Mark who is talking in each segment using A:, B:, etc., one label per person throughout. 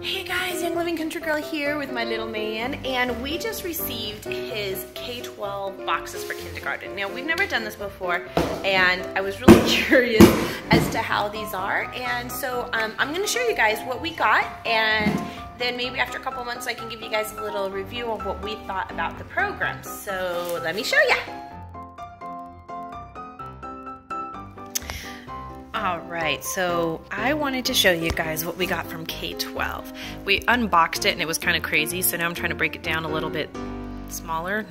A: Hey guys, Young Living Country Girl here with my little man, and we just received his K12 boxes for kindergarten. Now, we've never done this before, and I was really curious as to how these are, and so I'm going to show you guys what we got, and then maybe after a couple months I can give you guys a little review of what we thought about the program. So let me show you. Alright, so I wanted to show you guys what we got from K12. We unboxed it and it was kind of crazy, so now I'm trying to break it down a little bit smaller.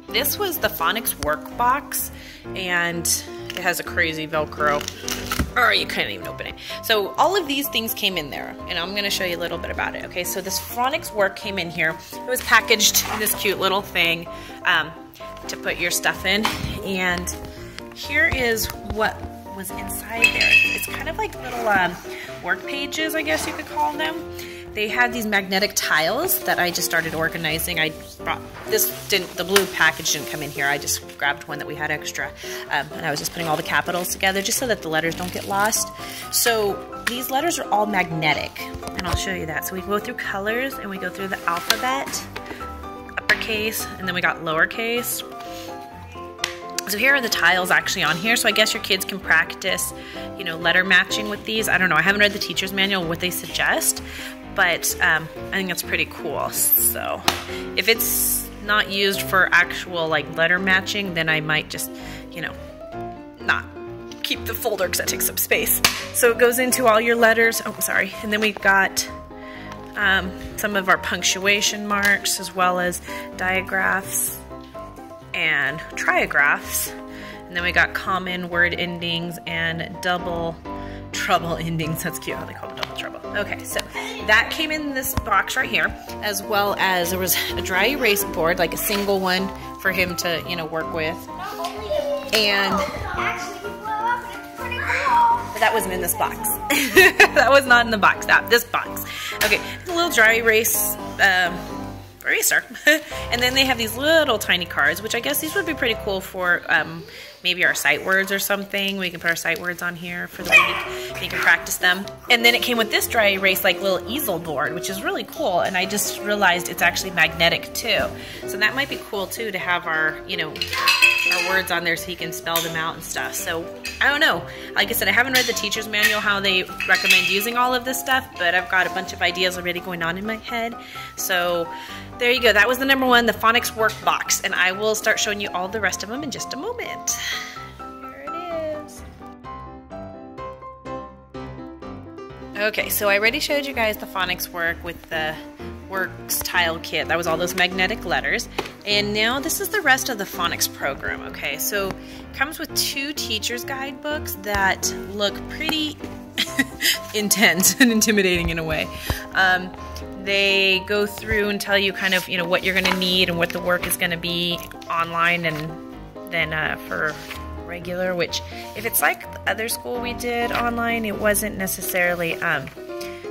A: This was the Phonics Work Box, and it has a crazy Velcro, or you couldn't even open it. So all of these things came in there, and I'm going to show you a little bit about it. Okay, so this Phonics Work came in here. It was packaged in this cute little thing to put your stuff in, and here is what was inside there. It's kind of like little work pages, I guess you could call them. They had these magnetic tiles that I just started organizing. I brought the blue package didn't come in here. I just grabbed one that we had extra, and I was just putting all the capitals together just so that the letters don't get lost. So these letters are all magnetic, and I'll show you that. So we go through colors and we go through the alphabet, uppercase, and then we got lowercase. So here are the tiles actually on here, so I guess your kids can practice, you know, letter matching with these. I don't know, I haven't read the teacher's manual, what they suggest, but I think that's pretty cool. So if it's not used for actual like letter matching, then I might just, you know, not keep the folder because that takes up space. So it goes into all your letters. Oh, sorry. And then we've got some of our punctuation marks as well as diagraphs and trigraphs, and then we got common word endings and double trouble endings. That's cute how they call it double trouble. Okay, so that came in this box right here, as well as there was a dry erase board, like a single one for him to, you know, work with. And but that wasn't in this box. That was not in the box. This box. Okay, a little dry erase eraser. And then they have these little tiny cards, which I guess these would be pretty cool for maybe our sight words or something. We can put our sight words on here for the week. You can practice them. And then it came with this dry erase like little easel board, which is really cool. And I just realized it's actually magnetic too. So that might be cool too to have our, you know, our words on there so he can spell them out and stuff. So I don't know. Like I said, I haven't read the teacher's manual how they recommend using all of this stuff, but I've got a bunch of ideas already going on in my head. So there you go. That was the number one, the Phonics Work Box, and I will start showing you all the rest of them in just a moment. Here it is. Okay, so I already showed you guys the Phonics Work with the Works tile kit. That was all those magnetic letters. And now this is the rest of the phonics program. Okay, so it comes with 2 teacher's guidebooks that look pretty intense and intimidating in a way. They go through and tell you kind of, you know, what you're going to need and what the work is going to be online, and then for regular, which if it's like the other school we did online, it wasn't necessarily, they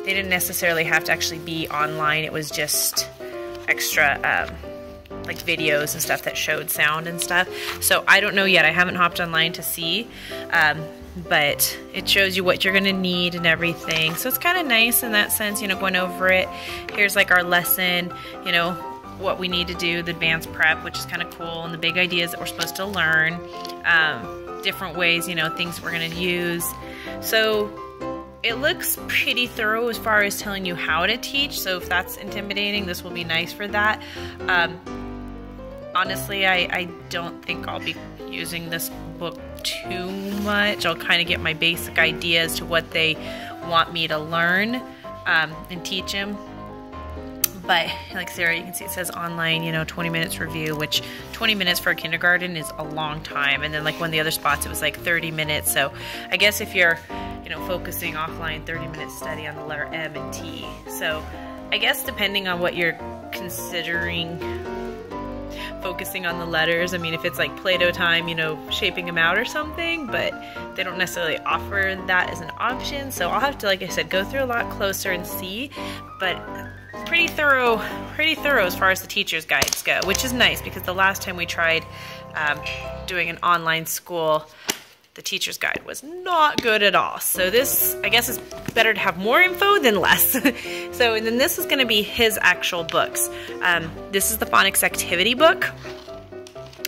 A: didn't necessarily have to actually be online. It was just extra like videos and stuff that showed sound and stuff. So I don't know yet. I haven't hopped online to see. But it shows you what you're going to need and everything. So it's kind of nice in that sense, you know, going over it. Here's like our lesson, you know, what we need to do, the advanced prep, which is kind of cool, and the big ideas that we're supposed to learn, different ways, you know, things we're going to use. So it looks pretty thorough as far as telling you how to teach. So if that's intimidating, this will be nice for that. Honestly, I don't think I'll be using this book too much. I'll kind of get my basic ideas to what they want me to learn and teach them. But like Sarah, you can see it says online, you know, 20 minutes review, which 20 minutes for a kindergarten is a long time. And then like one of the other spots, it was like 30 minutes. So I guess if you're, you know, focusing offline, 30 minutes study on the letter M and T. So I guess depending on what you're considering focusing on the letters. I mean, if it's like Play-Doh time, you know, shaping them out or something, but they don't necessarily offer that as an option. So I'll have to, like I said, go through a lot closer and see, but pretty thorough as far as the teacher's guides go, which is nice because the last time we tried doing an online school, the teacher's guide was not good at all. So this, I guess, is better to have more info than less. So, and then this is going to be his actual books. This is the phonics activity book,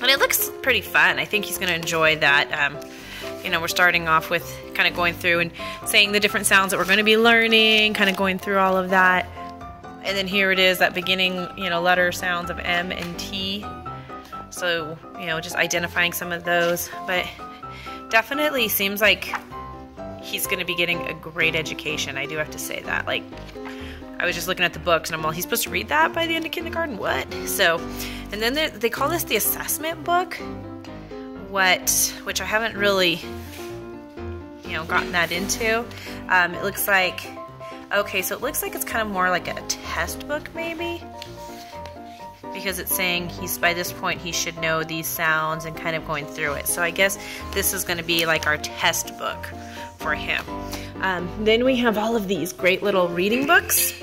A: and it looks pretty fun. I think he's going to enjoy that. You know, we're starting off with kind of going through and saying the different sounds that we're going to be learning, kind of going through all of that. And then here it is, that beginning, you know, letter sounds of M and T. So, you know, just identifying some of those. But definitely seems like he's going to be getting a great education. I do have to say that. Like, I was just looking at the books and I'm all, he's supposed to read that by the end of kindergarten? What? So, and then they call this the assessment book. Which I haven't really, you know, gotten that into. It looks like, okay, so it looks like it's kind of more like a test book maybe, because it's saying by this point he should know these sounds and kind of going through it. So I guess this is going to be like our test book for him. Then we have all of these great little reading books.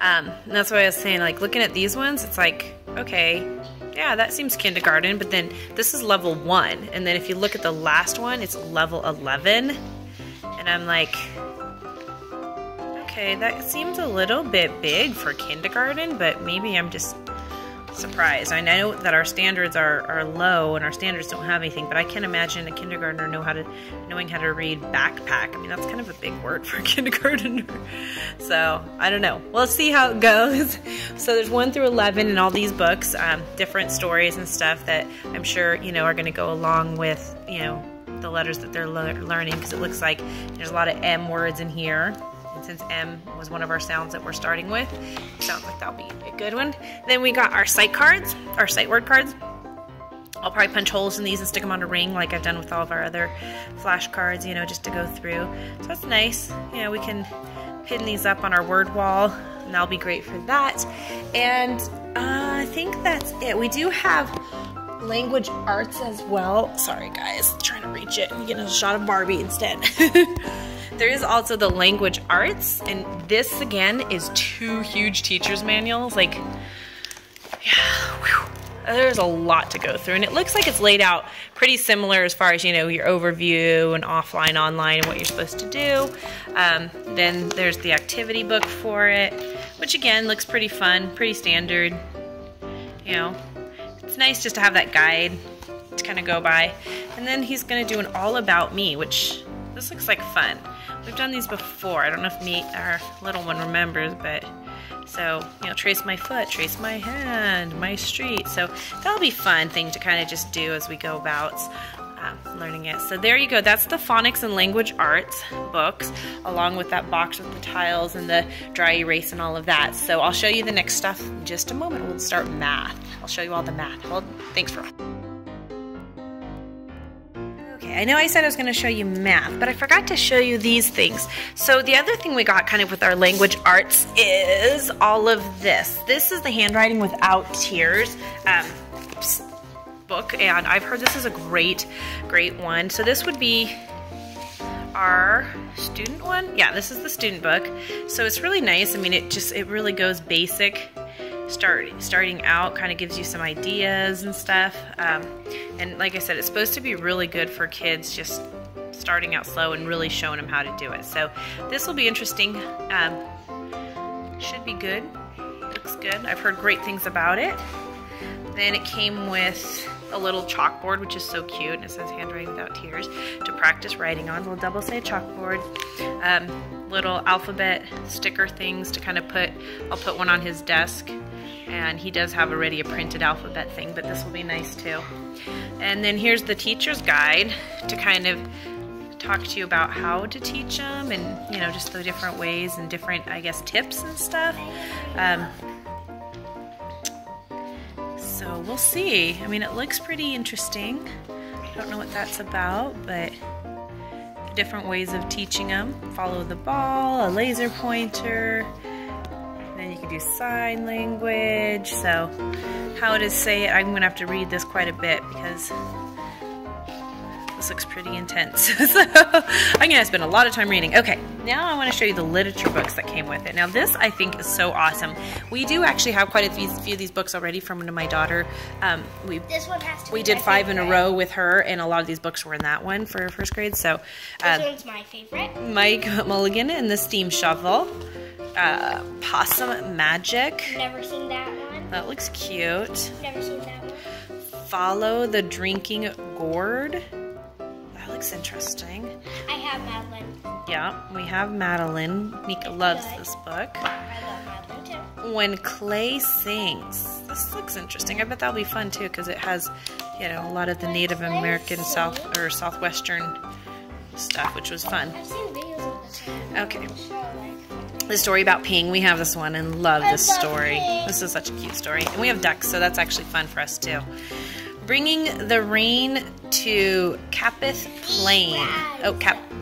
A: And that's why I was saying, like, looking at these ones, it's like, okay, yeah, that seems kindergarten, but then this is level 1. And then if you look at the last one, it's level 11. And I'm like, okay, that seems a little bit big for kindergarten, but maybe I'm just surprised. I know that our standards are low and our standards don't have anything, but I can't imagine a kindergartner knowing how to read backpack. I mean, that's kind of a big word for a kindergartner. So, I don't know. We'll see how it goes. So there's 1 through 11 in all these books, different stories and stuff that I'm sure, you know, are going to go along with, you know, the letters that they're learning, because it looks like there's a lot of M words in here. Since M was one of our sounds that we're starting with, it sounds like that'll be a good one. Then we got our sight cards, our sight word cards. I'll probably punch holes in these and stick them on a ring like I've done with all of our other flashcards, you know, just to go through. So that's nice. You know, we can pin these up on our word wall, and that'll be great for that. And I think that's it. We do have language arts as well. Sorry guys, trying to reach it and get a shot of Barbie instead. There is also the language arts, and this again is 2 huge teacher's manuals. Like, yeah, whew, there's a lot to go through, and it looks like it's laid out pretty similar as far as, you know, your overview and offline, online, and what you're supposed to do. Then there's the activity book for it, which again looks pretty fun, pretty standard. You know, it's nice just to have that guide to kind of go by. And then he's going to do an all about me, which this looks like fun. We've done these before. I don't know if our little one remembers, but so, you know, trace my foot, trace my hand, my street. So that'll be a fun thing to kind of just do as we go about learning it. So there you go. That's the phonics and language arts books, along with that box with the tiles and the dry erase and all of that. So I'll show you the next stuff in just a moment. We'll start math. I'll show you all the math. Well, thanks for watching. I know I said I was going to show you math, but I forgot to show you these things. So the other thing we got kind of with our language arts is all of this. This is the Handwriting Without Tears book, and I've heard this is a great one. So this would be our student one. Yeah, this is the student book. So it's really nice. I mean, it really goes basic. Starting out, kind of gives you some ideas and stuff, and like I said, it's supposed to be really good for kids just starting out slow and really showing them how to do it. So this will be interesting. Should be good. Looks good. I've heard great things about it. Then it came with a little chalkboard, which is so cute, and it says Handwriting Without Tears to practice writing on. A little double-sided chalkboard. Little alphabet sticker things to kind of I'll put one on his desk, and he does have already a printed alphabet thing, but this will be nice too. And then here's the teacher's guide to kind of talk to you about how to teach them, and, you know, just the different ways and different, I guess, tips and stuff. So we'll see. I mean, it looks pretty interesting. I don't know what that's about, but different ways of teaching them. Follow the ball, a laser pointer, then you can do sign language. So how to say it, I'm gonna have to read this quite a bit because the This looks pretty intense. So I'm gonna spend a lot of time reading. Okay, now I want to show you the literature books that came with it. Now this I think is so awesome. We do actually have quite a few of these books already from my daughter.
B: This one has to be
A: we did 5 in a row with her, and a lot of these books were in that one for first grade. So
B: this one's my favorite.
A: Mike Mulligan and the Steam Shovel. Possum Magic.
B: Never seen that one.
A: That looks cute.
B: Never seen that one.
A: Follow the Drinking Gourd. That looks interesting.
B: I have Madeline.
A: Yeah, we have Madeline. Mika loves this book.
B: I love Madeline too.
A: When Clay Sings. This looks interesting. I bet that'll be fun too, because it has, you know, a lot of the Native American Southwestern stuff, which was fun.
B: I've seen videos of this one.
A: Okay. The story about Ping. We have this one and love this story.
B: Ping.
A: This is such a cute story. And we have ducks, so that's actually fun for us too. Bringing the Rain to Capith Plain. Oh,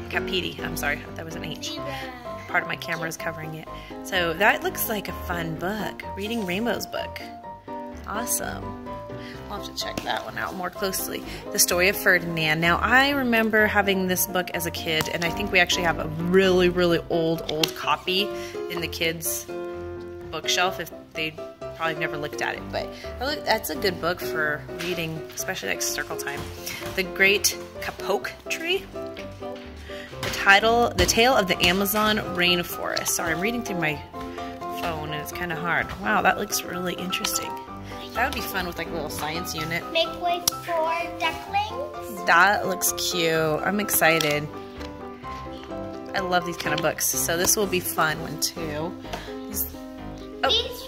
A: Capiti. I'm sorry, that was an H. Part of my camera is covering it. So that looks like a fun book. Reading Rainbow's book. Awesome. I'll have to check that one out more closely. The Story of Ferdinand. Now, I remember having this book as a kid, and I think we actually have a really, really old copy in the kids' bookshelf if they probably never looked at it. But that's a good book for reading, especially like circle time. The Great Kapok Tree. The Tale of the Amazon Rainforest. Sorry, I'm reading through my phone, and it's kind of hard. Wow, that looks really interesting. That would be fun with like a little science unit.
B: Make way for ducklings.
A: That looks cute. I'm excited. I love these kind of books. So this will be fun one too.
B: This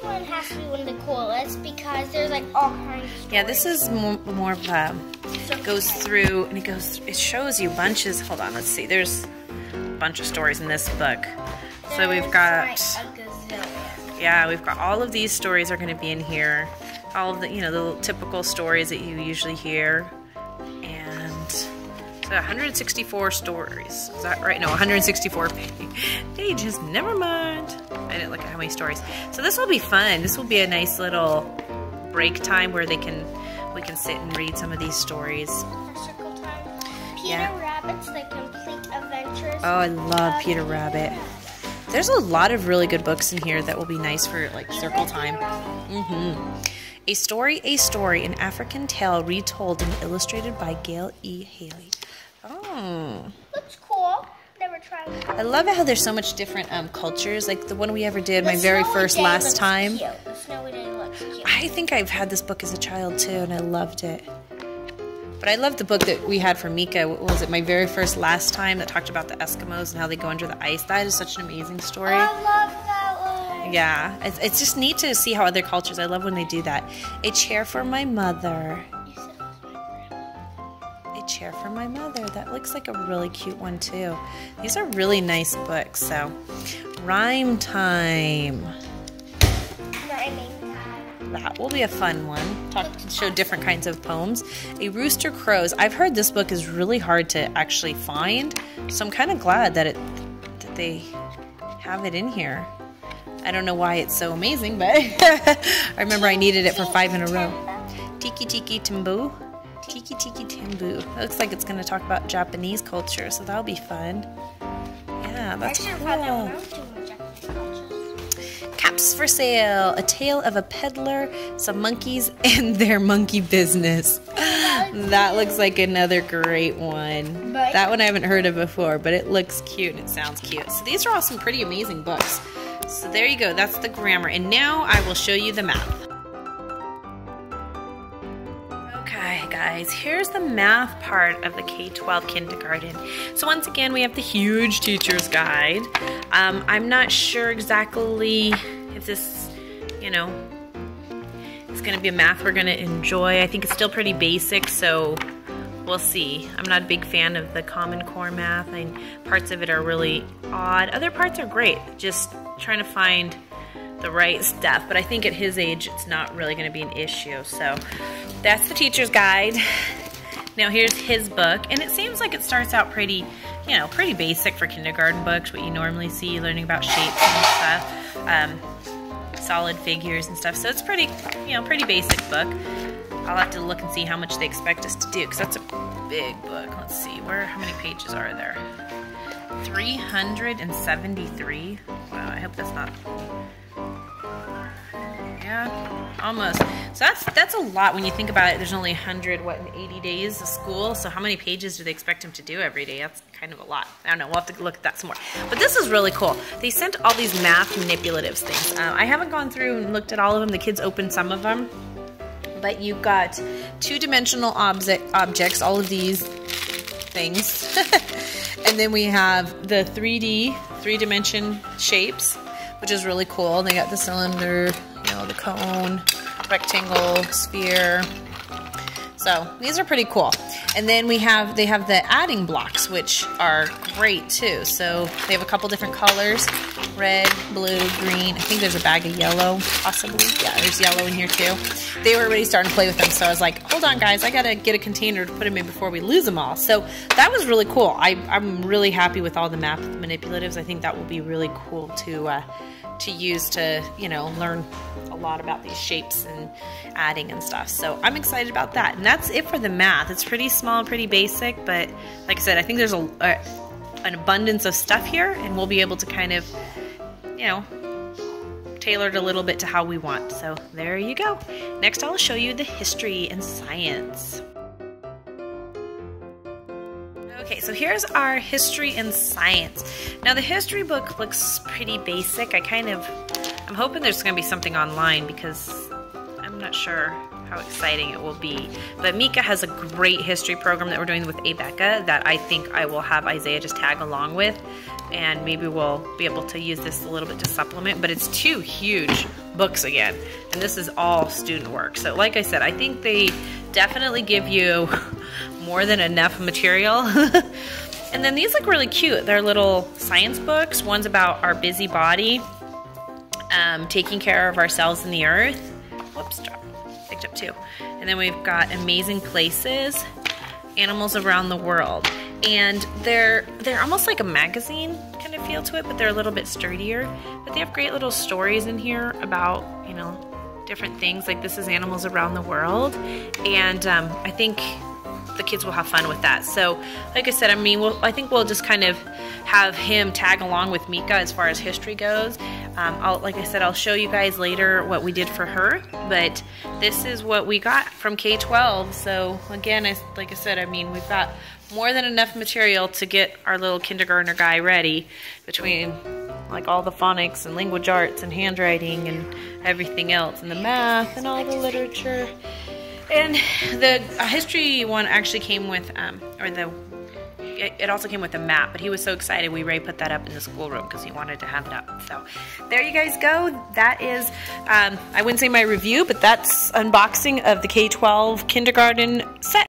B: one has to be one of the coolest because there's like all kinds of stories.
A: Yeah, this is more of goes through and it shows you bunches. Hold on, let's see. There's a bunch of stories in this book. So we've got
B: like a gazillion.
A: Yeah, we've got all of these stories are going to be in here. All of the, you know, the typical stories that you usually hear. And so 164 stories. Is that right? No, 164 pages. Never mind. I didn't look at how many stories. So this will be fun. This will be a nice little break time where we can sit and read some of these stories.
B: For circle time. Peter Rabbit's The Complete Adventures.
A: Oh, I love Peter Rabbit. There's a lot of really good books in here that will be nice for like circle time. A Story, an African tale retold and illustrated by Gail E. Haley. Oh.
B: Looks cool. Never tried it.
A: I love how there's so much different cultures. Like the one we ever did, my very first last time.
B: Cute. The Snowy Day looks cute.
A: I think I've had this book as a child too, and I loved it. But I loved the book that we had for Mika. What was it? My very first last time that talked about the Eskimos and how they go under the ice. That is such an amazing story.
B: I love that one.
A: Yeah, it's just neat to see how other cultures. I love when they do that. A Chair for My Mother.
B: You said it was my grandma.
A: A Chair for My Mother. That looks like a really cute one too. These are really nice books. So, Rhyme Time.
B: Rhyming time.
A: That will be a fun one. Show different kinds of poems. A Rooster Crows. I've heard this book is really hard to actually find, so I'm kind of glad that they have it in here. I don't know why it's so amazing, but I remember I needed it for 5 in a row. Tiki Tiki Timbu. Tiki Tiki Timbu. It looks like it's going to talk about Japanese culture, so that'll be fun. Yeah, that's cool. Caps for Sale. A Tale of a Peddler, Some Monkeys, and Their Monkey Business. That looks like another great one. That one I haven't heard of before, but it looks cute and it sounds cute. So these are all some pretty amazing books. So there you go. That's the grammar. And now I will show you the math. Okay, guys, here's the math part of the K12 kindergarten. So once again, we have the huge teacher's guide. I'm not sure exactly if this, you know, it's going to be a math we're going to enjoy. I think it's still pretty basic, so we'll see. I'm not a big fan of the Common Core math. Parts of it are really odd. Other parts are great. Just trying to find the right stuff. But I think at his age, it's not really going to be an issue. So that's the teacher's guide. Now here's his book. And it seems like it starts out pretty, you know, pretty basic for kindergarten books. What you normally see, learning about shapes and stuff. Solid figures and stuff. So it's pretty, you know, pretty basic book. I'll have to look and see how much they expect us to do, because that's a big book. Let's see, how many pages are there? 373. Wow, I hope that's not. Yeah, almost. So that's a lot when you think about it. There's only 180 days of school. So how many pages do they expect him to do every day? That's kind of a lot. I don't know. We'll have to look at that some more. But this is really cool. They sent all these math manipulatives things. I haven't gone through and looked at all of them. The kids opened some of them. But you've got two-dimensional objects, all of these things. And then we have the 3D shapes, which is really cool. They got the cylinder, the cone, rectangle, sphere. So these are pretty cool. And then they have the adding blocks, which are great too. So they have a couple different colors: red, blue, green. I think there's a bag of yellow, possibly. Yeah, there's yellow in here too. They were already starting to play with them, so I was like, hold on guys, I gotta get a container to put them in before we lose them all. So that was really cool. I'm really happy with all the math manipulatives. I think that will be really cool to use to, learn a lot about these shapes and adding and stuff. So I'm excited about that. And that's it for the math. It's pretty small, pretty basic, but like I said, I think there's an abundance of stuff here, and we'll be able to kind of, tailor it a little bit to how we want. So there you go. Next, I'll show you the history and science. Okay, so here's our history and science. Now the history book looks pretty basic. I'm hoping there's going to be something online, because I'm not sure how exciting it will be. But Mika has a great history program that we're doing with Abeka that I think I will have Isaiah just tag along with, and maybe we'll be able to use this a little bit to supplement. But it's 2 huge books again, and this is all student work. So like I said, I think they definitely give you more than enough material. And then these look really cute. They're little science books. One's about our busy body, taking care of ourselves and the earth. Whoops, picked up 2. And then we've got amazing places, animals around the world. And they're almost like a magazine kind of feel to it, but they're a little bit sturdier. But they have great little stories in here about, different things. Like this is animals around the world. And I think the kids will have fun with that. So like I said, I think we'll just kind of have him tag along with Mika as far as history goes. Like I said, I'll show you guys later what we did for her, but this is what we got from K12. So again, like I said, we've got more than enough material to get our little kindergartner guy ready, between like all the phonics and language arts and handwriting and everything else, and the math and all the literature. And the history one actually came with, it also came with a map, but he was so excited we already put that up in the schoolroom because he wanted to have it up. So there you guys go. That is, I wouldn't say my review, but that's unboxing of the K12 kindergarten set.